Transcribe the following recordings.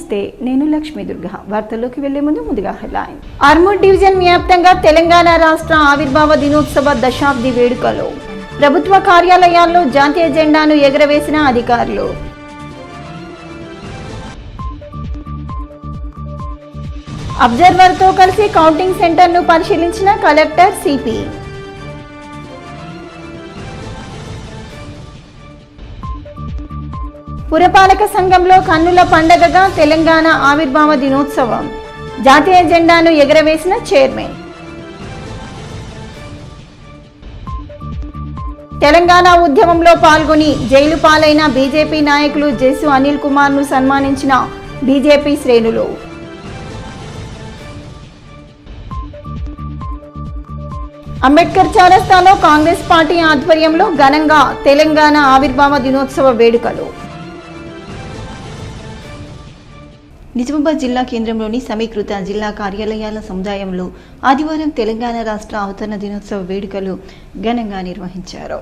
నమస్తే, నేను లక్ష్మీ దుర్గా. వార్తల్లోకి వెళ్లే ముందుగా హెడ్లైన్. ఆర్మూర్ డివిజన్ వ్యాప్తంగా తెలంగాణ రాష్ట్ర ఆవిర్భావ దినోత్సవ దశాబ్ది వేడుకలు. ప్రభుత్వ కార్యాలయాల్లో జాతీయ జెండాను ఎగురవేసిన అధికారులు. అబ్జర్వర్తో కలిసి కౌంటింగ్ సెంటర్ను పరిశీలించిన కలెక్టర్ సిపి. పురపాలక సంఘంలో కన్నుల పండగగా తెలంగాణ ఆవిర్భావ దినోత్సవం. జాతీయ జెండాను ఎగురవేసిన చైర్మన్. తెలంగాణ ఉద్యమంలో పాల్గొని జైలు పాలైన బీజేపీ నాయకులు జేసు అనిల్ కుమార్ ను సన్మానించిన బీజేపీ శ్రేణులు. అంబేద్కర్ చౌరస్తాలో కాంగ్రెస్ పార్టీ ఆధ్వర్యంలో ఘనంగా తెలంగాణ ఆవిర్భావ దినోత్సవ వేడుకలు. నిజామాబాద్ జిల్లా కేంద్రంలోని సమీకృత జిల్లా కార్యాలయాల సముదాయంలో ఆదివారం తెలంగాణ రాష్ట్ర అవతరణ దినోత్సవ వేడుకలు ఘనంగా నిర్వహించారు.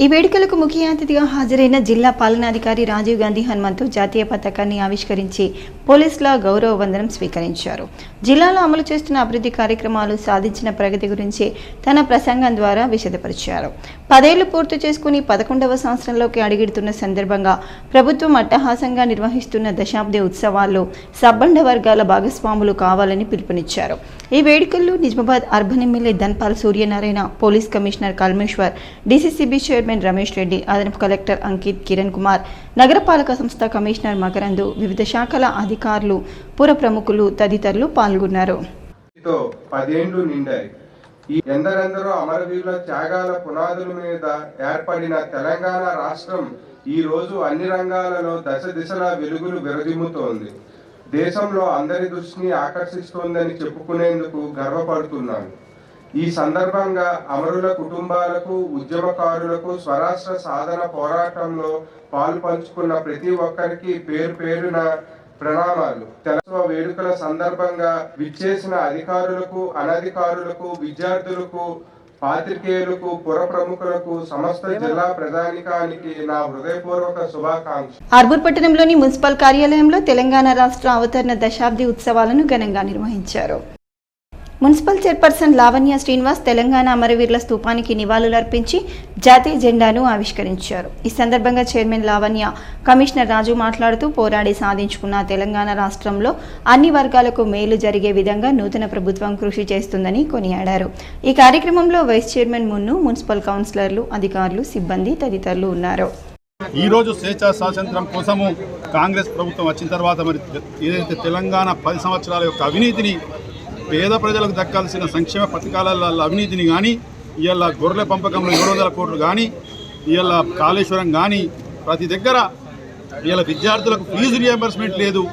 ఈ వేడుకలకు ముఖ్య అతిథిగా హాజరైన జిల్లా పాలనాధికారి రాజీవ్ గాంధీ హనుమంతు జాతీయ పతాకాన్ని ఆవిష్కరించి పోలీసుల గౌరవ వందనం స్వీకరించారు. జిల్లాలో అమలు చేస్తున్న అభివృద్ధి కార్యక్రమాలు, సాధించిన ప్రగతి గురించి తన ప్రసంగం ద్వారా విశదపరిచారు. 10 ఏళ్లు పూర్తి చేసుకుని 11వ సంవత్సరంలోకి అడుగుతున్న సందర్భంగా ప్రభుత్వం అట్టహాసంగా నిర్వహిస్తున్న దశాబ్ది ఉత్సవాల్లో సబ్బండ వర్గాల భాగస్వాములు కావాలని పిలుపునిచ్చారు. ఈ వేడుకల్లో Nizamabad urban MLA Dhanpal Suryanarayana, police commissioner Kalmeshwar, DCCB chairman Ramesh Reddy, అదనపు కలెక్టర్ అంకిత్ కిరణ్ కుమార్, నగరపాలక సంస్థ కమిషనర్ మకరందు, వివిధ శాఖల అధికారులు, పుర ప్రముఖులు తదితరులు పాల్గొన్నారు. 10 ఏళ్లు నిండాయి. ఈ ఎందరెందరో అమరవీరుల త్యాగాల పునాదుల మీద ఏర్పడిన తెలంగాణ రాష్ట్రం ఈ రోజు అన్ని రంగాలలో దశ దిశలా వెలుగులు విరజిమ్ముతోంది. దేశంలో అందరి దృష్టిని ఆకర్షిస్తోందని చెప్పుకునేందుకు గర్వపడుతున్నాను. ఈ సందర్భంగా అమరుల కుటుంబాలకు, ఉద్యమకారులకు, స్వరాష్ట్ర సాధన పోరాటంలో పాలు పంచుకున్న ప్రతి ఒక్కరికి పేరు పేరున ప్రణామాలు. తెలంగాణ వేడుకల సందర్భంగా విచ్చేసిన అధికారులకు, అనధికారులకు, విద్యార్థులకు, పాత్రికేయులకు, పుర ప్రముఖులకు, సమస్త జిల్లా ప్రజానికానికి నా హృదయపూర్వక శుభాకాంక్షలు. ఆర్మూర్ పట్టణంలోని మున్సిపల్ కార్యాలయంలో తెలంగాణ రాష్ట్ర అవతరణ దశాబ్ది ఉత్సవాలను ఘనంగా నిర్వహించారు. మున్సిపల్ చైర్పర్సన్ లావణ్య శ్రీనివాస్ తెలంగాణ అమరవీరుల స్తూపానికి నివాళులర్పించి జాతీయ జెండాను ఆవిష్కరించారు. ఈ సందర్భంగా చైర్మన్ లావణ్య, కమిషనర్ రాజు మాట్లాడుతూ పోరాడి సాధించుకున్న తెలంగాణ రాష్ట్రంలో అన్ని వర్గాలకు మేలు జరిగే విధంగా నూతన ప్రభుత్వం కృషి చేస్తుందని కొనియాడారు. ఈ కార్యక్రమంలో వైస్ చైర్మన్ మున్ను, మున్సిపల్ కౌన్సిలర్లు, అధికారులు, సిబ్బంది తదితరులు ఉన్నారు. ఈ రోజు స్వేచ్ఛా స్వాతంత్రం కోసము కాంగ్రెస్ ప్రభుత్వం వచ్చిన తర్వాత మరి ఏదైతే తెలంగాణ 10 సంవత్సరాల యొక్క అవినీతిని, పేద ప్రజలకు దక్కాల్సిన సంక్షేమ పథకాల అవినీతిని కానీ, ఇవాళ గొర్రెల పంపకంలో 700 కోట్లు కానీ, ఇవాళ కాళేశ్వరం కానీ, ప్రతి దగ్గర ఇవాళ విద్యార్థులకు ఫీజు రియంబర్స్మెంట్ లేదు.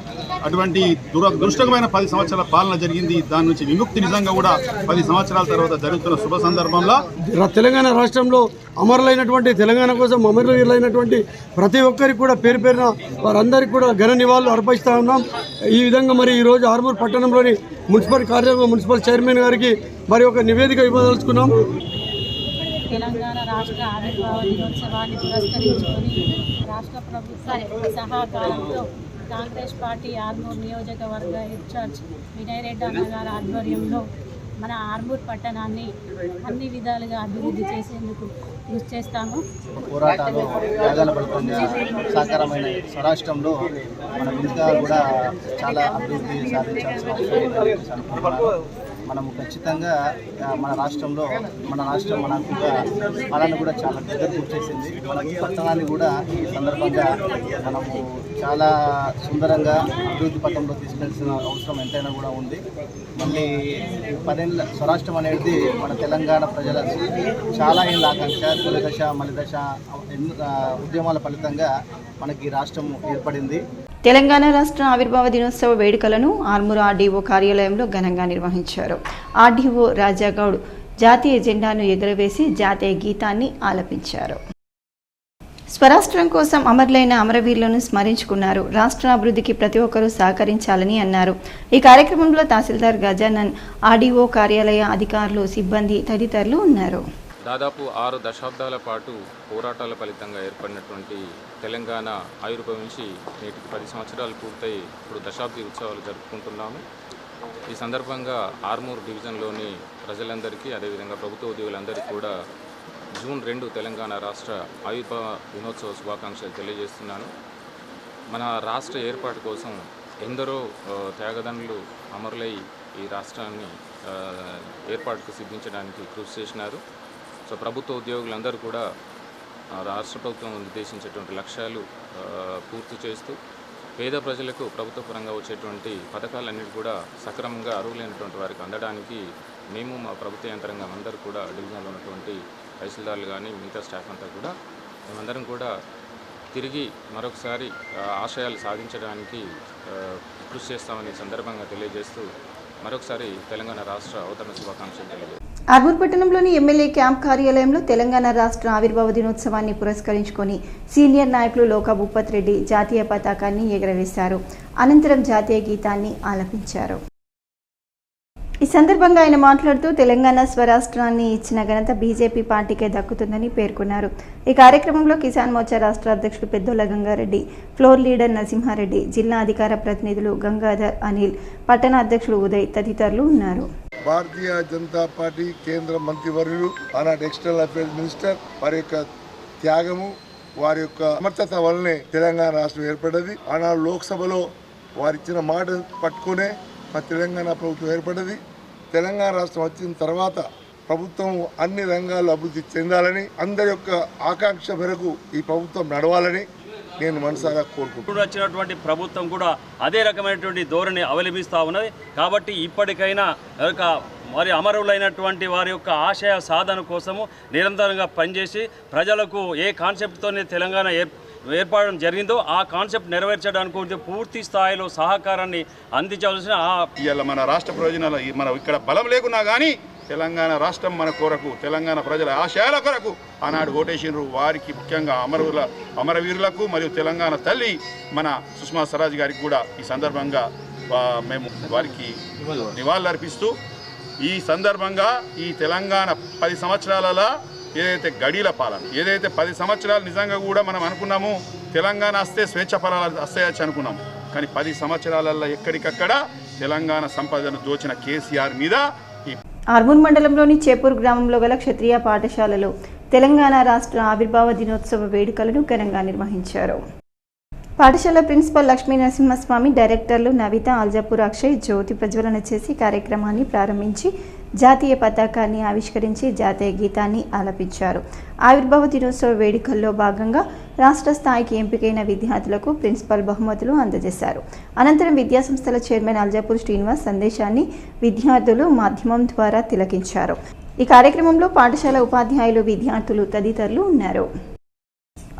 అటువంటి దురదృష్టకరమైన 10 సంవత్సరాల పాలన జరిగింది. దాని నుంచి విముక్తి నిజంగా కూడా 10 సంవత్సరాల తర్వాత జరుగుతున్న శుభ సందర్భంలో తెలంగాణ రాష్ట్రంలో అమరులైనటువంటి, తెలంగాణ కోసం అమరవీరులైనటువంటి ప్రతి ఒక్కరికి కూడా పేరు పేరున వారందరికీ కూడా ఘన నివాళులు అర్పిస్తూ ఉన్నాం. ఈ విధంగా మరి ఈరోజు ఆర్మూర్ పట్టణంలోని మున్సిపల్ కార్యాలయంలో మున్సిపల్ చైర్మన్ గారికి మరి ఒక నివేదిక ఇవ్వదలుచుకున్నాం. తెలంగాణ రాష్ట్ర ఆవిర్భావ దినోత్సవాన్ని పురస్కరించుకొని రాష్ట్ర ప్రభుత్వ సహకారంతో కాంగ్రెస్ పార్టీ ఆర్మూర్ నియోజకవర్గ ఇన్ఛార్జ్ వినయ్ రెడ్డి అన్న గారి ఆధ్వర్యంలో మన ఆర్మూర్ పట్టణాన్ని అన్ని విధాలుగా అభివృద్ధి చేసేందుకు కృషి చేస్తాము. పోరాటాలు, త్యాగాల ఫలితంగా సాకారమైన స్వరాష్ట్రంలో మనం ఇంకా కూడా చాలా అభివృద్ధి సాధించాల్సిన అవసరం. మనము ఖచ్చితంగా మన రాష్ట్రంలో మనకు పాలన కూడా చాలా దగ్గరకు చేసింది. మన పట్టణాన్ని కూడా ఈ సందర్భంగా మనము చాలా సుందరంగా అభివృద్ధి పథంలో తీసుకెళ్లాల్సిన అవసరం ఎంతైనా కూడా ఉంది. మళ్ళీ 10 ఏళ్ళ స్వరాష్ట్రం అనేది మన తెలంగాణ ప్రజల చాలా ఏళ్ళ ఆకాంక్ష, తొలి దశ, మలి దశ ఉద్యమాల ఫలితంగా మనకి రాష్ట్రం ఏర్పడింది. తెలంగాణ రాష్ట్ర ఆవిర్భావ దినోత్సవ వేడుకలను ఆర్మూర్ ఆర్డీఓ కార్యాలయంలో ఘనంగా నిర్వహించారు. ఆర్డీఓ రాజాగౌడ్ జాతీయ జెండాను ఎగురవేసి జాతీయ గీతాన్ని ఆలపించారు. స్వరాష్ట్రం కోసం అమరులైన అమరవీరులను స్మరించుకున్నారు. రాష్ట్ర అభివృద్ధికి ప్రతి ఒక్కరూ సహకరించాలని అన్నారు. ఈ కార్యక్రమంలో తహసీల్దార్ గజానన్, ఆర్డీఓ కార్యాలయ అధికారులు, సిబ్బంది తదితరులు ఉన్నారు. దాదాపు 6 దశాబ్దాల పాటు పోరాటాల ఫలితంగా ఏర్పడినటువంటి తెలంగాణ ఆవిర్భవించి నేటికి 10 సంవత్సరాలు పూర్తయి ఇప్పుడు దశాబ్ది ఉత్సవాలు జరుపుకుంటున్నాము. ఈ సందర్భంగా ఆర్మూర్ డివిజన్లోని ప్రజలందరికీ అదేవిధంగా ప్రభుత్వ ఉద్యోగులందరికీ కూడా జూన్ 2 తెలంగాణ రాష్ట్ర ఆవిర్భావ దినోత్సవ శుభాకాంక్షలు తెలియజేస్తున్నాను. మన రాష్ట్ర ఏర్పాటు కోసం ఎందరో త్యాగదనులు అమరులై ఈ రాష్ట్రాన్ని ఏర్పాటుకు సిద్ధించడానికి కృషి చేసినారు. సో ప్రభుత్వ ఉద్యోగులందరూ కూడా రాష్ట్ర ప్రభుత్వం నిర్దేశించేటువంటి లక్ష్యాలు పూర్తి చేస్తూ పేద ప్రజలకు ప్రభుత్వ పరంగా వచ్చేటువంటి పథకాలన్నిటి కూడా సక్రమంగా అర్హులైనటువంటి వారికి అందడానికి మేము మా ప్రభుత్వ యంత్రాంగం అందరూ కూడా డివిజన్లో ఉన్నటువంటి తహసీల్దార్లు కానీ మిగతా స్టాఫ్ అంతా కూడా మేమందరం కూడా తిరిగి మరొకసారి ఆశయాలు సాధించడానికి కృషి చేస్తామని సందర్భంగా తెలియజేస్తూ మరొకసారి తెలంగాణ రాష్ట్ర అవతరణ శుభాకాంక్షలు తెలియజేస్తాం. ఆర్మూర్ పట్టణంలోని ఎమ్మెల్యే క్యాంప్ కార్యాలయంలో తెలంగాణ రాష్ట్ర ఆవిర్భావ దినోత్సవాన్ని పురస్కరించుకొని సీనియర్ నాయకులు లోకా భూపత్ రెడ్డి జాతీయ పతాకాన్ని ఎగురవేశారు. అనంతరం జాతీయ గీతాన్ని ఆలపించారు. ఈ సందర్భంగా ఆయన మాట్లాడుతూ తెలంగాణ స్వరాష్ట్రాన్ని ఇచ్చిన ఘనత బీజేపీ పార్టీకే దక్కుతుందని పేర్కొన్నారు. ఈ కార్యక్రమంలో కిసాన్ మోర్చా రాష్ట్ర అధ్యక్షుడు పెద్దోల గంగారెడ్డి, ఫ్లోర్ లీడర్ నరసింహారెడ్డి, జిల్లా అధికార ప్రతినిధులు గంగాధర్, అనిల్, పట్టణ అధ్యక్షుడు ఉదయ్ తదితరులు ఉన్నారు. భారతీయ జనతా పార్టీ కేంద్ర మంత్రివర్యులు ఆనాటి ఎక్స్టర్నల్ అఫైర్స్ మినిస్టర్ వారి యొక్క త్యాగము వారి యొక్క సమర్థత వల్లనే తెలంగాణ రాష్ట్రం ఏర్పడ్డది. ఆనాడు లోక్సభలో వారిచ్చిన మాట పట్టుకునే మా తెలంగాణ ప్రభుత్వం ఏర్పడ్డది. తెలంగాణ రాష్ట్రం వచ్చిన తర్వాత ప్రభుత్వం అన్ని రంగాల్లో అభివృద్ధి చెందాలని అందరి యొక్క ఆకాంక్ష మేరకు ఈ ప్రభుత్వం నడవాలని నేను మనసారా కోరుకుంటున్నాను. వచ్చినటువంటి ప్రభుత్వం కూడా అదే రకమైనటువంటి ధోరణి అవలంబిస్తూ ఉన్నది. కాబట్టి ఇప్పటికైనా మరి అమరులైనటువంటి వారి యొక్క ఆశయ సాధన కోసము నిరంతరంగా పనిచేసి ప్రజలకు ఏ కాన్సెప్ట్తోనే తెలంగాణ ఏర్పడడం జరిగిందో ఆ కాన్సెప్ట్ నెరవేర్చడానికి పూర్తి స్థాయిలో సహకారాన్ని అందించవలసిన ఇవాళ మన రాష్ట్ర ప్రయోజనాలు మనం ఇక్కడ బలం లేకున్నా కానీ తెలంగాణ రాష్ట్రం మన కొరకు తెలంగాణ ప్రజల ఆశయాల కొరకు ఆనాడు ఓటేసినారు. వారికి ముఖ్యంగా అమరవీరులకు మరియు తెలంగాణ తల్లి మన సుష్మా స్వరాజ్ గారికి కూడా ఈ సందర్భంగా మేము వారికి నివాళులర్పిస్తూ ఈ సందర్భంగా ఈ తెలంగాణ 10 సంవత్సరాల ఏదైతే గడీల పాలన ఏదైతే 10 సంవత్సరాలు నిజంగా కూడా మనం అనుకున్నాము తెలంగాణ వస్తే స్వేచ్ఛ ఫలాలు వస్తాయని అనుకున్నాము. కానీ 10 సంవత్సరాలలో ఎక్కడికక్కడ తెలంగాణ సంపదను దోచిన కేసీఆర్ మీద ఆర్మూర్ మండలంలోని చేపూర్ గ్రామంలో గల క్షత్రియ పాఠశాలలో తెలంగాణ రాష్ట్ర ఆవిర్భావ దినోత్సవ వేడుకలను ఘనంగా నిర్వహించారు. పాఠశాల ప్రిన్సిపల్ లక్ష్మీ నరసింహస్వామి, డైరెక్టర్లు నవిత, అల్జాపూర్ అక్షయ్ జ్యోతి ప్రజ్వలన చేసి కార్యక్రమాన్ని ప్రారంభించి జాతీయ పతాకాన్ని ఆవిష్కరించి జాతీయ గీతాన్ని ఆలపించారు. ఆవిర్భావ దినోత్సవ వేడుకల్లో భాగంగా రాష్ట్ర స్థాయికి ఎంపికైన విద్యార్థులకు ప్రిన్సిపల్ బహుమతులు అందజేశారు. అనంతరం విద్యాసంస్థల చైర్మన్ అల్జాపూర్ శ్రీనివాస్ సందేశాన్ని విద్యార్థులు మాధ్యమం ద్వారా తిలకించారు. ఈ కార్యక్రమంలో పాఠశాల ఉపాధ్యాయులు, విద్యార్థులు తదితరులు ఉన్నారు.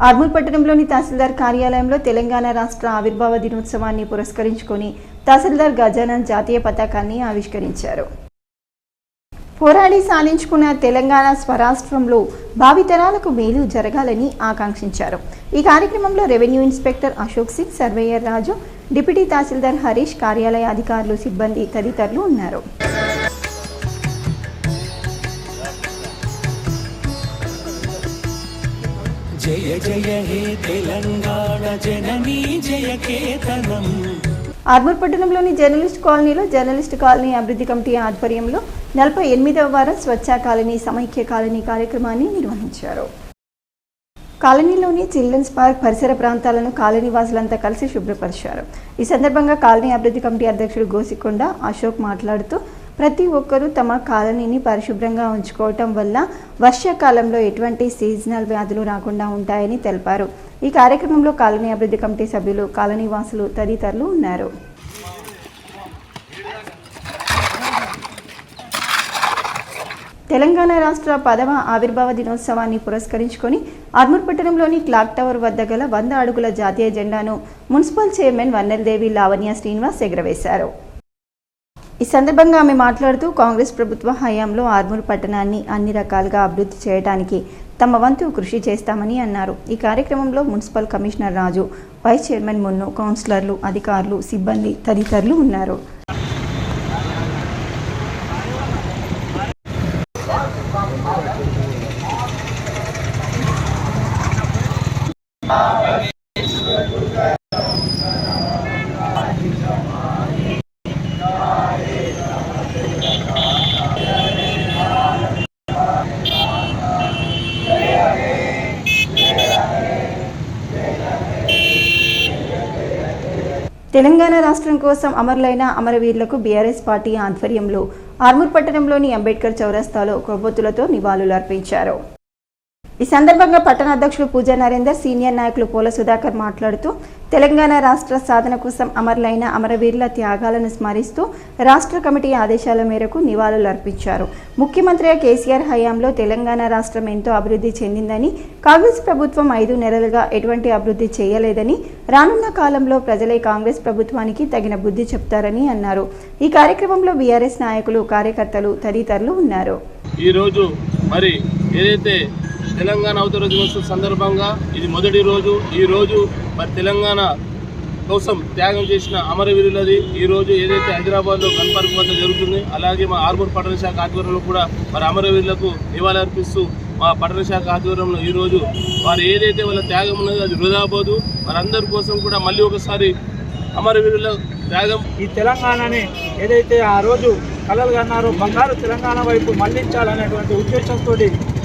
ఆర్మూర్ పట్టణంలోని తహసీల్దార్ కార్యాలయంలో తెలంగాణ రాష్ట్ర ఆవిర్భావ దినోత్సవాన్ని పురస్కరించుకొని తహసీల్దార్ గజానన్ జాతీయ పతాకాన్ని ఆవిష్కరించారు. పోరాడి సాధించుకున్న తెలంగాణ స్వరాష్ట్రంలో భావితరాలకు మేలు జరగాలని ఆకాంక్షించారు. ఈ కార్యక్రమంలో revenue inspector Ashok Singh, surveyor Raju, deputy tahsildar Harish, కార్యాలయ అధికారులు, సిబ్బంది తదితరులు ఉన్నారు. జయ జయ హే తెలంగాణ జననీ జయ కేతనం. ఆర్మూర్ పట్టణంలోని జర్నలిస్ట్ కాలనీలో జర్నలిస్ట్ కాలనీ అభివృద్ధి కమిటీ ఆధ్వర్యంలో 48వ వారం స్వచ్ఛ కాలనీ సమైక్య కాలనీ కార్యక్రమాన్ని నిర్వహించారు. కాలనీలోని చిల్డ్రన్స్ పార్క్ పరిసర ప్రాంతాలను కాలనీ వాసులంతా కలిసి శుభ్రపరిచారు. ఈ సందర్భంగా కాలనీ అభివృద్ధి కమిటీ అధ్యక్షుడు గోసికొండ అశోక్ మాట్లాడుతూ ప్రతి ఒక్కరూ తమ కాలనీని పరిశుభ్రంగా ఉంచుకోవటం వల్ల వర్షాకాలంలో ఎటువంటి సీజనల్ వ్యాధులు రాకుండా ఉంటాయని తెలిపారు. ఈ కార్యక్రమంలో కాలనీ అభివృద్ధి కమిటీ సభ్యులు, కాలనీ వాసులు తదితరులు ఉన్నారు. తెలంగాణ రాష్ట్ర 10వ ఆవిర్భావ దినోత్సవాన్ని పురస్కరించుకొని ఆర్మూర్ పట్టణంలోని క్లాక్ టవర్ వద్ద గల 100 అడుగుల జాతీయ జెండాను మున్సిపల్ చైర్మన్ వన్నెలదేవి లావణ్య శ్రీనివాస్ ఎగురవేశారు. ఈ సందర్భంగా ఆమె మాట్లాడుతూ కాంగ్రెస్ ప్రభుత్వ హయాంలో ఆర్మూర్ పట్టణాన్ని అన్ని రకాలుగా అభివృద్ధి చేయడానికి తమ వంతు కృషి చేస్తామని అన్నారు. ఈ కార్యక్రమంలో మున్సిపల్ కమిషనర్ రాజు, వైస్ చైర్మన్ మున్ను, కౌన్సిలర్లు, అధికారులు, సిబ్బంది తదితరులు ఉన్నారు. తెలంగాణ రాష్ట్రం కోసం అమరులైన అమరవీరులకు బీఆర్ఎస్ పార్టీ ఆధ్వర్యంలో ఆర్మూర్ పట్టణంలోని అంబేద్కర్ చౌరస్తాలో కొవ్వొత్తులతో నివాళులు అర్పించారు. ఈ సందర్భంగా పట్టణ అధ్యక్షులు పూజా నరేందర్, సీనియర్ నాయకులు పోల సుధాకర్ మాట్లాడుతూ తెలంగాణ రాష్ట్ర సాధన కోసం అమరులైన అమరవీరుల త్యాగాలను స్మరిస్తూ రాష్ట్ర కమిటీ ఆదేశాల మేరకు నివాళులు అర్పించారు. ముఖ్యమంత్రి కేసీఆర్ హయాంలో తెలంగాణ రాష్ట్రం ఎంతో అభివృద్ధి చెందిందని, కాంగ్రెస్ ప్రభుత్వం 5 నెలలుగా ఎటువంటి అభివృద్ధి చేయలేదని, రానున్న కాలంలో ప్రజలే కాంగ్రెస్ ప్రభుత్వానికి తగిన బుద్ధి చెప్తారని అన్నారు. ఈ కార్యక్రమంలో బీఆర్ఎస్ నాయకులు, కార్యకర్తలు తదితరులు ఉన్నారు. ఈరోజు మరి ఏదైతే తెలంగాణ అవతరణ దినోత్సవం సందర్భంగా ఇది మొదటి రోజు. ఈరోజు మరి తెలంగాణ కోసం త్యాగం చేసిన అమరవీరులది ఈరోజు ఏదైతే హైదరాబాద్లో గన్ పార్క్ వద్ద జరుగుతుంది, అలాగే మా ఆర్మూర్ పట్టణ శాఖ ఆధ్వర్యంలో కూడా మరి అమరవీరులకు నివాళులర్పిస్తూ మా పట్టణ శాఖ ఆధ్వర్యంలో ఈరోజు వారు ఏదైతే వాళ్ళ త్యాగం ఉన్నదో అది వృధా పోదు. మనందరి కోసం కూడా మళ్ళీ ఒకసారి అమరవీరుల త్యాగం ఈ తెలంగాణని ఏదైతే ఆ రోజు కలలు కన్నారో బంగారు తెలంగాణ వైపు మళ్లించాలనేటువంటి ఉద్దేశంతో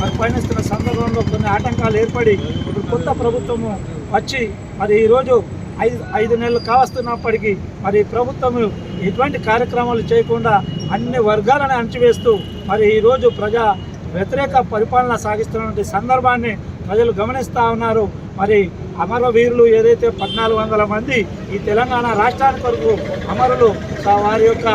మరి పయనిస్తున్న సందర్భంలో కొన్ని ఆటంకాలు ఏర్పడి ఇప్పుడు కొత్త ప్రభుత్వము వచ్చి మరి ఈరోజు 5 నెలలు కావస్తున్నప్పటికీ మరి ప్రభుత్వం ఎటువంటి కార్యక్రమాలు చేయకుండా అన్ని వర్గాలను అణచివేస్తూ మరి ఈరోజు ప్రజా వ్యతిరేక పరిపాలన సాగిస్తున్నటువంటి సందర్భాన్ని ప్రజలు గమనిస్తూ ఉన్నారు. మరి అమరవీరులు ఏదైతే 1400 మంది ఈ తెలంగాణ రాష్ట్రానికి కొరకు అమరులు వారి యొక్క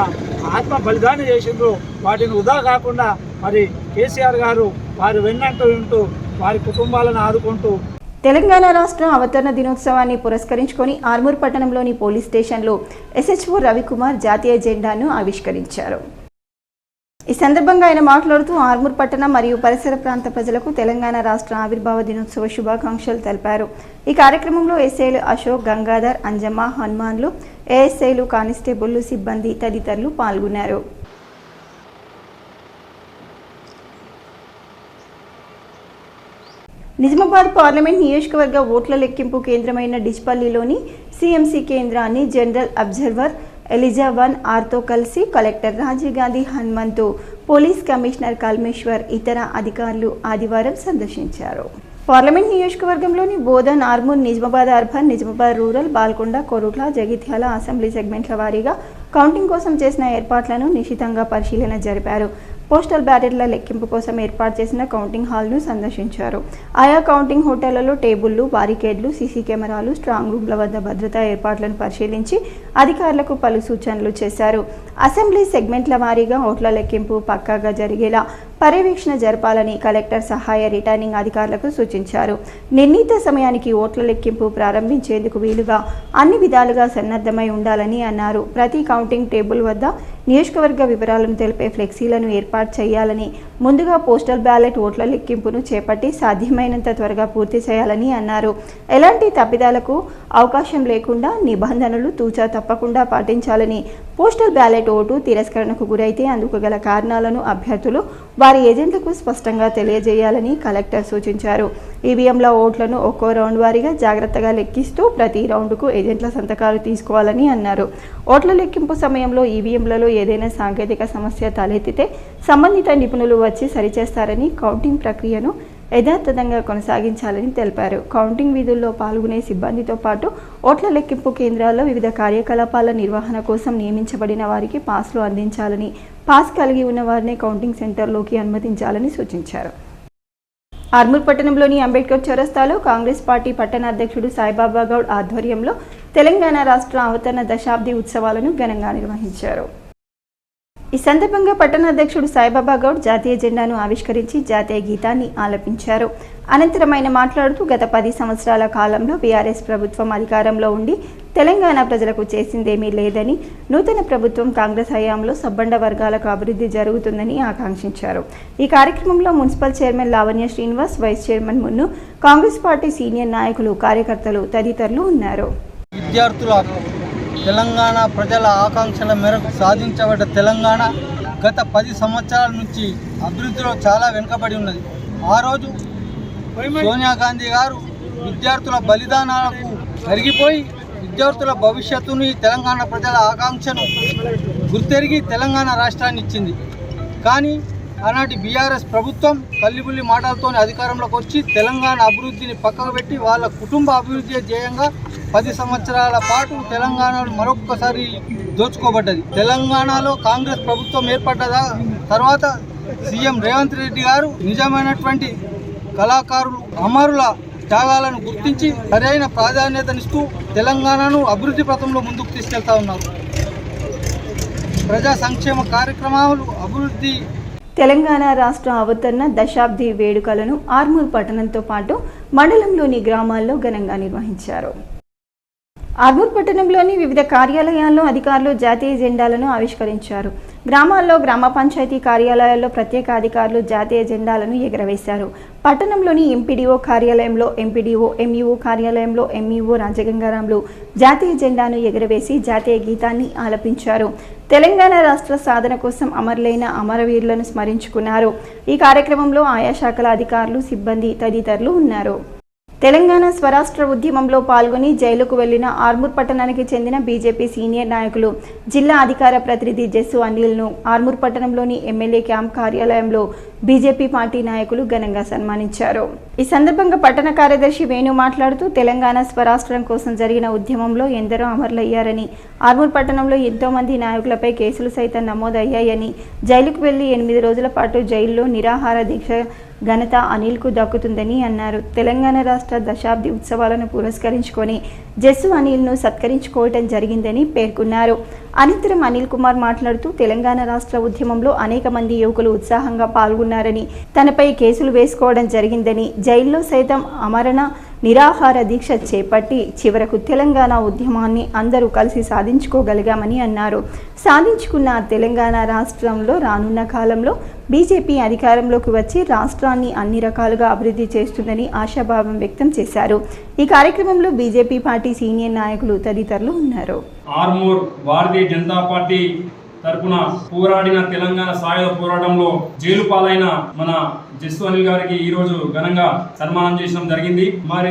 ఆత్మ బలిదానం చేసిండ్రు, వాటిని వృధా కాకుండా మరి కేసీఆర్ గారు వారి వెన్నంటూ ఉంటూ వారి కుటుంబాలను ఆదుకుంటూ తెలంగాణ రాష్ట్ర అవతరణ దినోత్సవాన్ని పురస్కరించుకొని ఆర్మూర్ పట్టణంలోని పోలీస్ స్టేషన్లో ఎస్హెచ్ఓ రవికుమార్ జాతీయ జెండాను ఆవిష్కరించారు. ఈ సందర్భంగా ఆయన మాట్లాడుతూ ఆర్మూర్ పట్టణం మరియు పరిసర ప్రాంత ప్రజలకు తెలంగాణ రాష్ట్ర ఆవిర్భావ దినోత్సవ శుభాకాంక్షలు తెలిపారు. ఈ కార్యక్రమంలో ఎస్ఐలు అశోక్, గంగాధర్, అంజమ్మ, హనుమాన్లు, ఏఎస్ఐలు, కానిస్టేబుళ్లు, సిబ్బంది తదితరులు పాల్గొన్నారు. నిజామాబాద్ పార్లమెంట్ నియోజకవర్గ ఓట్ల లెక్కింపు కేంద్రమైన డిచ్పల్లిలోని సిఎంసి కేంద్రాన్ని జనరల్ అబ్జర్వర్ ఎలిజా 1 కలిసి collector Rajiv Gandhi Hanumanthu, police commissioner Kalmeshwar, ఇతర అధికారులు ఆదివారం సందర్శించారు. పార్లమెంట్ నియోజకవర్గంలోని Bodhan, Armoor, Nizamabad urban, Nizamabad rural, Balkonda, Korutla, Jagtial assembly సెగ్మెంట్ల వారీగా కౌంటింగ్ కోసం చేసిన ఏర్పాట్లను నిశితంగా పరిశీలన జరిపారు. పోస్టల్ బ్యాలెట్ల లెక్కింపు కోసం ఏర్పాటు చేసిన కౌంటింగ్ హాల్ను సందర్శించారు. ఆయా కౌంటింగ్ హోటళ్లలో టేబుళ్లు, బారికేడ్లు, సీసీ కెమెరాలు, స్ట్రాంగ్ రూమ్ల వద్ద భద్రతా ఏర్పాట్లను పరిశీలించి అధికారులకు పలు సూచనలు చేశారు. అసెంబ్లీ సెగ్మెంట్ల వారీగా ఓట్ల లెక్కింపు పక్కాగా జరిగేలా పర్యవేక్షణ జరపాలని కలెక్టర్ సహాయ రిటర్నింగ్ అధికారులకు సూచించారు. నిర్ణీత సమయానికి ఓట్ల లెక్కింపు ప్రారంభించేందుకు వీలుగా అన్ని విధాలుగా సన్నద్ధమై ఉండాలని అన్నారు. ప్రతి కౌంటింగ్ టేబుల్ వద్ద నియోజకవర్గ వివరాలను తెలిపే ఫ్లెక్సీలను ఏర్పాటు చేయాలని, ముందుగా పోస్టల్ బ్యాలెట్ ఓట్ల లెక్కింపును చేపట్టి సాధ్యమైనంత త్వరగా పూర్తి చేయాలని అన్నారు. ఎలాంటి తప్పిదాలకు అవకాశం లేకుండా నిబంధనలు తూచా తప్పకుండా పాటించాలని, పోస్టల్ బ్యాలెట్ ఓటు తిరస్కరణకు గురైతే అందుకు గల కారణాలను అభ్యర్థులు వారి ఏజెంట్లకు స్పష్టంగా తెలియజేయాలని కలెక్టర్ సూచించారు. ఈవీఎంల ఓట్లను ఒక్కో రౌండ్ వారీగా జాగ్రత్తగా లెక్కిస్తూ ప్రతి రౌండ్కు ఏజెంట్ల సంతకాలు తీసుకోవాలని అన్నారు. ఓట్ల లెక్కింపు సమయంలో ఈవీఎంలలో ఏదైనా సాంకేతిక సమస్య తలెత్తితే సంబంధిత నిపుణులు వచ్చి సరిచేస్తారని, కౌంటింగ్ ప్రక్రియను యథాతథంగా కొనసాగించాలని తెలిపారు. కౌంటింగ్ విధుల్లో పాల్గొనే సిబ్బందితో పాటు ఓట్ల లెక్కింపు కేంద్రాల్లో వివిధ కార్యకలాపాల నిర్వహణ కోసం నియమించబడిన వారికి పాస్లు అందించాలని, పాస్ కలిగి ఉన్న వారిని కౌంటింగ్ సెంటర్లోకి అనుమతించాలని సూచించారు. ఆర్మూర్ పట్టణంలోని అంబేద్కర్ చౌరస్తాలో కాంగ్రెస్ పార్టీ పట్టణ అధ్యక్షుడు సాయిబాబా గౌడ్ ఆధ్వర్యంలో తెలంగాణ రాష్ట్ర అవతరణ దశాబ్ది ఉత్సవాలను ఘనంగా నిర్వహించారు. ఈ సందర్భంగా పట్టణ అధ్యక్షుడు సాయిబాబా గౌడ్ జాతీయ జెండాను ఆవిష్కరించి జాతీయ గీతాన్ని ఆలపించారు. అనంతరం ఆయన మాట్లాడుతూ గత 10 సంవత్సరాల కాలంలో బీఆర్ఎస్ ప్రభుత్వం అధికారంలో ఉండి తెలంగాణ ప్రజలకు చేసిందేమీ లేదని, నూతన ప్రభుత్వం కాంగ్రెస్ హయాంలో సబ్బండ వర్గాలకు అభివృద్ధి జరుగుతుందని ఆకాంక్షించారు. ఈ కార్యక్రమంలో municipal chairman Lavanya Srinivas, vice chairman Munnu, Congress party senior నాయకులు, కార్యకర్తలు తదితరులు ఉన్నారు. విద్యార్థుల తెలంగాణ ప్రజల ఆకాంక్షల మేరకు సాధించబడ్డ తెలంగాణ గత 10 సంవత్సరాల నుంచి అభివృద్ధిలో చాలా వెనుకబడి ఉన్నది. ఆ రోజు సోనియా గాంధీ గారు విద్యార్థుల బలిదానాలకు కరిగిపోయి విద్యార్థుల భవిష్యత్తుని తెలంగాణ ప్రజల ఆకాంక్షను గుర్తెరిగి తెలంగాణ రాష్ట్రాన్ని ఇచ్చింది. కానీ ఆనాటి బీఆర్ఎస్ ప్రభుత్వం కల్లిబుల్లి మాటలతో అధికారంలోకి వచ్చి తెలంగాణ అభివృద్ధిని పక్కకు పెట్టి వాళ్ళ కుటుంబ అభివృద్ధి ధ్యేయంగా 10 సంవత్సరాల పాటు తెలంగాణను మరొక్కసారి దోచుకోబడ్డది. తెలంగాణలో కాంగ్రెస్ ప్రభుత్వం ఏర్పడ్డ తర్వాత సీఎం రేవంత్ రెడ్డి గారు నిజమైనటువంటి కళాకారులు అమరుల త్యాగాలను గుర్తించి సరైన ప్రాధాన్యతనిస్తూ తెలంగాణను అభివృద్ధి పథంలో ముందుకు తీసుకెళ్తా ఉన్నారు. ప్రజా సంక్షేమ కార్యక్రమాలు అభివృద్ధి. తెలంగాణ రాష్ట్ర అవతరణ దశాబ్ది వేడుకలను ఆర్మూర్ పట్టణంతో పాటు మండలంలోని గ్రామాల్లో ఘనంగా నిర్వహించారు. ఆర్మూర్ పట్టణంలోని వివిధ కార్యాలయాల్లో అధికారులు జాతీయ జెండాలను ఆవిష్కరించారు. గ్రామాల్లో గ్రామ పంచాయతీ కార్యాలయాల్లో ప్రత్యేక అధికారులు జాతీయ జెండాలను ఎగరవేశారు. పట్టణంలోని ఎంపీడీఓ కార్యాలయంలో ఎంపీడీఓ, ఎంఈఓ కార్యాలయంలో ఎంఈఓ రాజగంగారాంలు జాతీయ జెండాను ఎగరవేసి జాతీయ గీతాన్ని ఆలపించారు. తెలంగాణ రాష్ట్ర సాధన కోసం అమరులైన అమరవీరులను స్మరించుకున్నారు. ఈ కార్యక్రమంలో ఆయా శాఖల అధికారులు, సిబ్బంది తదితరులు ఉన్నారు. తెలంగాణ స్వరాష్ట్ర ఉద్యమంలో పాల్గొని జైలుకు వెళ్లిన ఆర్మూర్ పట్టణానికి చెందిన బీజేపీ సీనియర్ నాయకులు జిల్లా అధికార ప్రతినిధి జస్సు అనిల్ను ఆర్మూర్ పట్టణంలోని ఎమ్మెల్యే క్యాంప్ కార్యాలయంలో బీజేపీ పార్టీ నాయకులు ఘనంగా సన్మానించారు. ఈ సందర్భంగా పట్టణ కార్యదర్శి వేణు మాట్లాడుతూ తెలంగాణ స్వరాష్ట్రం కోసం జరిగిన ఉద్యమంలో ఎందరో అమరులయ్యారని, ఆర్మూర్ పట్టణంలో ఎంతో మంది నాయకులపై కేసులు సైతం నమోదయ్యాయని, జైలుకు వెళ్లి 8 రోజుల పాటు జైల్లో నిరాహార దీక్ష ఘనత అనిల్కు దక్కుతుందని అన్నారు. తెలంగాణ రాష్ట్ర దశాబ్ది ఉత్సవాలను పురస్కరించుకొని జస్సు అనిల్ను సత్కరించుకోవటం జరిగిందని పేర్కొన్నారు. అనంతరం అనిల్ కుమార్ మాట్లాడుతూ తెలంగాణ రాష్ట్ర ఉద్యమంలో అనేక మంది యువకులు ఉత్సాహంగా పాల్గొన్నారని, తనపై కేసులు వేసుకోవడం జరిగిందని, జైల్లో సైతం అమరణ నిరాహార దీక్ష చేపట్టి చివరకు తెలంగాణ ఉద్యమాన్ని అందరూ కలిసి సాధించుకోగలిగామని అన్నారు. సాధించుకున్న తెలంగాణ రాష్ట్రంలో రానున్న కాలంలో బీజేపీ అధికారంలోకి వచ్చి రాష్ట్రాన్ని అన్ని రకాలుగా అభివృద్ధి చేస్తుందని ఆశాభావం వ్యక్తం చేశారు. ఈ కార్యక్రమంలో బీజేపీ పార్టీ సీనియర్ నాయకులు తదితరులు ఉన్నారు. ఆర్మూర్ భారతీయ జనతా పార్టీ తరపున పోరాడిన తెలంగాణ సాయుధ పోరాటంలో జైలు పాలైన మన జస్సు అనిల్ గారికి ఈ రోజు ఘనంగా సన్మానం చేయడం జరిగింది. మరి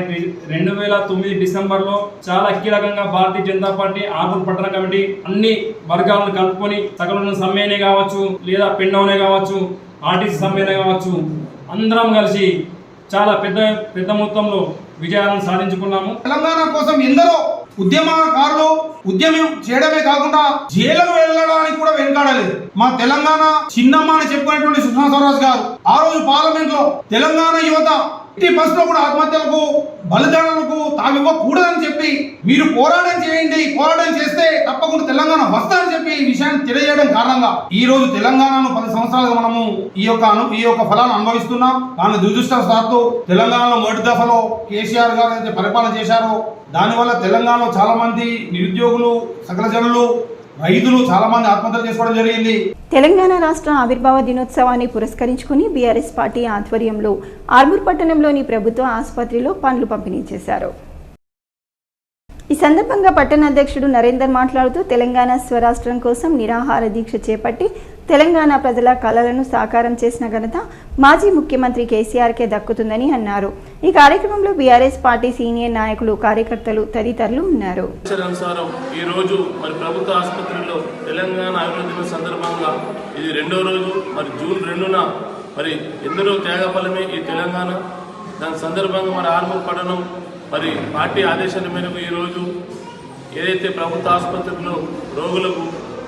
2009 డిసెంబర్లో చాలా కీలకంగా భారతీయ జనతా పార్టీ ఆర్మూర్ పట్టణ కమిటీ అన్ని వర్గాలను కలుపుకొని సకల సమ్మెనే కావచ్చు, లేదా పెండవనే కావచ్చు, ఆర్టీసీ సమ్మెనే కావచ్చు, అందరం కలిసి చాలా పెద్ద మొత్తంలో విజయాలను సాధించుకున్నాము. తెలంగాణ కోసం ఎందరో ఉద్యమకారులు ఉద్యమం చేయడమే కాకుండా జైలుకు వెళ్ళడానికి కూడా వెనకాడలేదు. మా తెలంగాణ చిన్నమ్మ అని చెప్పుకునేటువంటి సుష్మా స్వరాజ్ గారు ఆ రోజు పార్లమెంట్ లో తెలంగాణ యువత బస్సులో కూడా ఆత్మహత్యలకు బలిదానాలకు తావివ్వకూడదని చెప్పి, మీరు పోరాటం చేయండి, పోరాటం చేస్తే తప్పకుండా తెలంగాణ వస్తుందని చెప్పి ఈ విషయాన్ని తెలియజేయడం కారణంగా ఈ రోజు తెలంగాణను 10 సంవత్సరాలుగా మనము ఈ యొక్క ఫలాన్ని అనుభవిస్తున్నాం. కానీ దురదృష్టవశాత్తు తెలంగాణలో మొదటి దఫలో కేసీఆర్ గారు అయితే పరిపాలన చేశారో దానివల్ల తెలంగాణలో చాలా మంది నిరుద్యోగులు, సకల జనులు, రైతులు చాలా మంది ఆత్మహత్యలు చేసుకోవడం జరిగింది. తెలంగాణ రాష్ట్ర ఆవిర్భావ దినోత్సవాన్ని పురస్కరించుకుని బీఆర్ఎస్ పార్టీ ఆధ్వర్యంలో ఆర్మూర్ పట్టణంలోని ప్రభుత్వ ఆసుపత్రిలో పండ్లు పంపిణీ చేశారు. ఈ సందర్భంగా పట్టణ అధ్యక్షుడు నరేందర్ మాట్లాడుతూ తెలంగాణ స్వరాష్ట్రం కోసం నిరాహార దీక్ష చేపట్టి తెలంగాణ ప్రజల కలలను సాకారం చేసిన ఘనత మాజీ ముఖ్యమంత్రి కేసీఆర్కే దక్కుతుందని అన్నారు. ఈ కార్యక్రమంలో బీఆర్ఎస్ పార్టీ సీనియర్ నాయకులు, కార్యకర్తలు తదితరులు ఉన్నారు. ఈ రోజు మరి ప్రభుత్వ ఆసుపత్రిలో తెలంగాణ అభివృద్ధి సందర్భంగా ఇది 2వ రోజు. మరి జూన్ 2న మరి ఎందరో త్యాగ ఫలమే ఈ తెలంగాణ. దాని సందర్భంగా మరి ఆర్మూర్ పట్టణం మరి పార్టీ ఆదేశాల మేరకు ఈరోజు ఏదైతే ప్రభుత్వ ఆసుపత్రిలో రోగులకు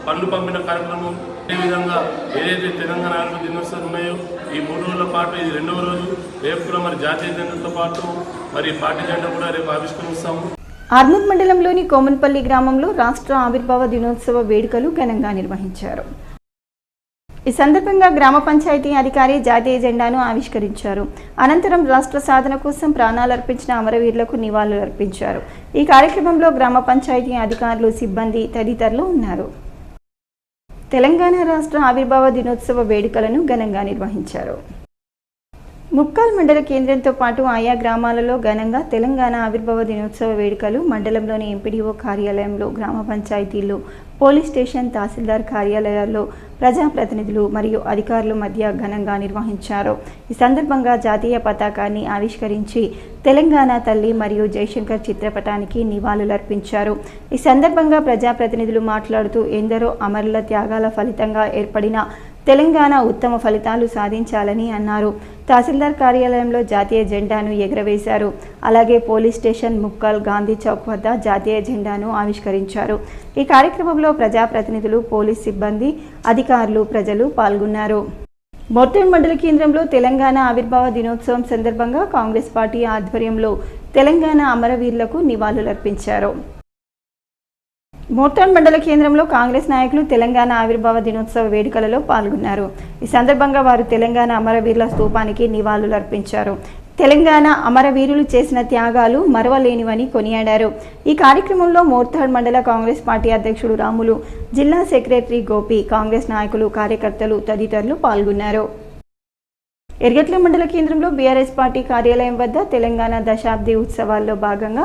పండ్లు పంపిన కార్యక్రమం, అదేవిధంగా ఏదైతే తెలంగాణ ఆరోగ్య దినోత్సవం ఉన్నాయో ఈ 3 రోజుల పాటు ఇది 2వ రోజు. రేపు కూడా మరి జాతీయ జెండాతో పాటు మరి పార్టీ జెండా కూడా రేపు ఆవిష్కరిస్తాము. ఆర్మూర్ మండలంలోని కోమన్పల్లి గ్రామంలో రాష్ట్ర ఆవిర్భావ దినోత్సవ వేడుకలు ఘనంగా నిర్వహించారు. ఈ సందర్భంగా గ్రామ పంచాయతీ అధికారి జాతీయ జెండాను ఆవిష్కరించారు. అనంతరం రాష్ట్ర సాధన కోసం ప్రాణాలు అర్పించిన అమరవీరులకు నివాళులు అర్పించారు. ఈ కార్యక్రమంలో గ్రామ పంచాయతీ అధికారులు, సిబ్బంది తదితరులు ఉన్నారు. తెలంగాణ రాష్ట్ర ఆవిర్భావ దినోత్సవ వేడుకలను ఘనంగా నిర్వహించారు. ముక్కాల్ మండల కేంద్రంతో పాటు ఆయా గ్రామాలలో ఘనంగా తెలంగాణ ఆవిర్భావ దినోత్సవ వేడుకలు మండలంలోని ఎంపీడీఓ కార్యాలయంలో, గ్రామ పంచాయతీల్లో, పోలీస్ స్టేషన్, తహసీల్దార్ కార్యాలయాల్లో ప్రజాప్రతినిధులు మరియు అధికారుల మధ్య ఘనంగా నిర్వహించారు. ఈ సందర్భంగా జాతీయ పతాకాన్ని ఆవిష్కరించి తెలంగాణ తల్లి మరియు జయశంకర్ చిత్రపటానికి నివాళులర్పించారు. ఈ సందర్భంగా ప్రజాప్రతినిధులు మాట్లాడుతూ ఎందరో అమరుల త్యాగాల ఫలితంగా ఏర్పడిన తెలంగాణ ఉత్తమ ఫలితాలు సాధించాలని అన్నారు. తహసీల్దార్ కార్యాలయంలో జాతీయ జెండాను ఎగురవేశారు. అలాగే పోలీస్ స్టేషన్ ముక్కల్, గాంధీ చౌక్ వద్ద జాతీయ జెండాను ఆవిష్కరించారు. ఈ కార్యక్రమంలో ప్రజాప్రతినిధులు, పోలీస్ సిబ్బంది, అధికారులు, ప్రజలు పాల్గొన్నారు. మోర్తాడ్ మండల కేంద్రంలో తెలంగాణ ఆవిర్భావ దినోత్సవం సందర్భంగా కాంగ్రెస్ పార్టీ ఆధ్వర్యంలో తెలంగాణ అమరవీరులకు నివాళులర్పించారు. మోర్తాడ్ మండల కేంద్రంలో కాంగ్రెస్ నాయకులు తెలంగాణ ఆవిర్భావ దినోత్సవ వేడుకలలో పాల్గొన్నారు. ఈ సందర్భంగా వారు తెలంగాణ అమరవీరుల స్తూపానికి నివాళులర్పించారు. తెలంగాణ అమరవీరులు చేసిన త్యాగాలు మరవలేనివని కొనియాడారు. ఈ కార్యక్రమంలో మోర్తాడ్ మండల కాంగ్రెస్ పార్టీ అధ్యక్షుడు రాములు, జిల్లా సెక్రటరీ గోపి, కాంగ్రెస్ నాయకులు, కార్యకర్తలు తదితరులు పాల్గొన్నారు. ఎర్గట్ల మండల కేంద్రంలో బీఆర్ఎస్ పార్టీ కార్యాలయం వద్ద తెలంగాణ దశాబ్ది ఉత్సవాల్లో భాగంగా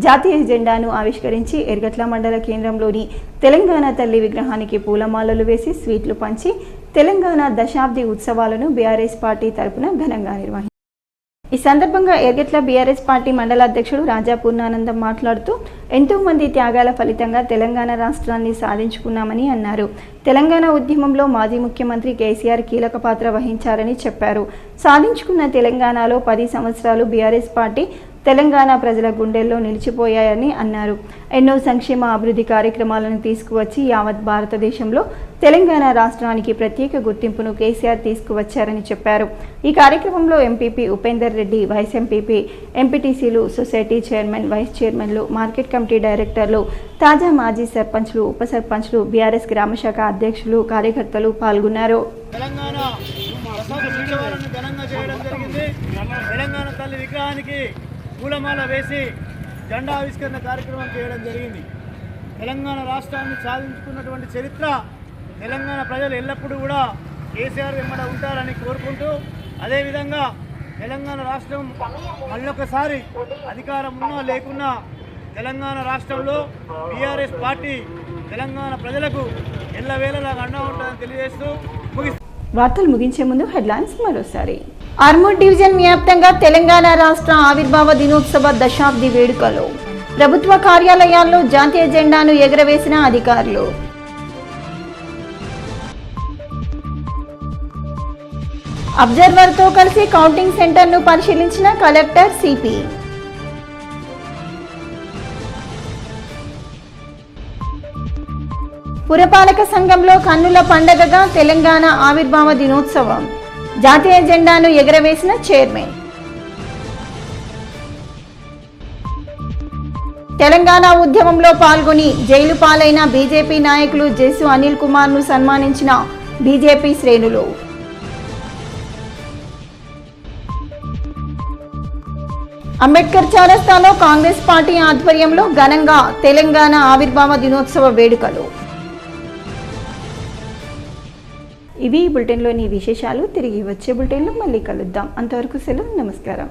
జాతీయ జెండాను ఆవిష్కరించి ఎర్గట్ల మండల కేంద్రంలోని తెలంగాణ తల్లి విగ్రహానికి పూలమాలలు వేసి స్వీట్లు పంచి తెలంగాణ దశాబ్ది ఉత్సవాలను బీఆర్ఎస్ పార్టీ తరపున ఘనంగా నిర్వహించారు. ఈ సందర్భంగా ఎర్గట్ల బీఆర్ఎస్ పార్టీ మండల అధ్యక్షుడు రాజా పూర్ణానందం మాట్లాడుతూ ఎంతో మంది త్యాగాల ఫలితంగా తెలంగాణ రాష్ట్రాన్ని సాధించుకున్నామని అన్నారు. తెలంగాణ ఉద్యమంలో మాజీ ముఖ్యమంత్రి కేసీఆర్ కీలక పాత్ర వహించారని చెప్పారు. సాధించుకున్న తెలంగాణలో 10 సంవత్సరాలు బీఆర్ఎస్ పార్టీ తెలంగాణ ప్రజల గుండెల్లో నిలిచిపోయాయని అన్నారు. ఎన్నో సంక్షేమ అభివృద్ధి కార్యక్రమాలను తీసుకువచ్చి యావత్ భారతదేశంలో తెలంగాణ రాష్ట్రానికి ప్రత్యేక గుర్తింపును కేసీఆర్ తీసుకువచ్చారని చెప్పారు. ఈ కార్యక్రమంలో MPP Upender Reddy, vice MPP, ఎంపీటీసీలు, సొసైటీ చైర్మన్, వైస్ చైర్మన్లు, మార్కెట్ కమిటీ డైరెక్టర్లు, తాజా మాజీ సర్పంచ్లు, ఉప సర్పంచ్లు, బీఆర్ఎస్ గ్రామశాఖ అధ్యక్షులు, కార్యకర్తలు పాల్గొన్నారు. తెలంగాణ తల్లి విగ్రహానికి పూలమాల వేసి జెండా ఆవిష్కరణ కార్యక్రమం చేయడం జరిగింది. తెలంగాణ రాష్ట్రాన్ని సాధించుకున్నటువంటి చరిత్ర తెలంగాణ ప్రజలు ఎల్లప్పుడూ కూడా కేసీఆర్ వెంబడ ఉంటారని కోరుకుంటూ, అదేవిధంగా తెలంగాణ రాష్ట్రం మళ్ళొకసారి అధికారం ఉన్నా లేకున్నా తెలంగాణ రాష్ట్రంలో బీఆర్ఎస్ పార్టీ తెలంగాణ ప్రజలకు ఎల్లవేళలా అండా ఉంటుందని తెలియజేస్తూ వార్తలు ముగించే ముందు హెడ్లైన్స్ మరోసారి. ఆర్మూర్ డివిజన్ వ్యాప్తంగా తెలంగాణ రాష్ట్ర ఆవిర్భావ దినోత్సవ దశాబ్ది వేడుకలు. ప్రభుత్వ కార్యాలయాల్లో జాతీయ జెండాను ఎగురవేసిన అధికారులు. అబ్జర్వర్తో కలిసి కౌంటింగ్ సెంటర్ను పరిశీలించిన కలెక్టర్ సిపి. పురపాలక సంఘంలో కన్నుల పండగగా తెలంగాణ ఆవిర్భావ దినోత్సవం. జాతీయ జెండాను ఎగురవేసిన చైర్మన్. తెలంగాణ ఉద్యమంలో పాల్గొని జైలు పాలైన బీజేపీ నాయకులు జెస్సు అనిల్ కుమార్ ను సన్మానించిన బీజేపీ శ్రేణులు. అంబేద్కర్ చౌరస్తాలో కాంగ్రెస్ పార్టీ ఆధ్వర్యంలో ఘనంగా తెలంగాణ ఆవిర్భావ దినోత్సవ వేడుకలు. ఇవి బులెటిన్లోని విశేషాలు. తిరిగి వచ్చే బులెటిన్లో మళ్ళీ కలుద్దాం. అంతవరకు సెలవు. నమస్కారం.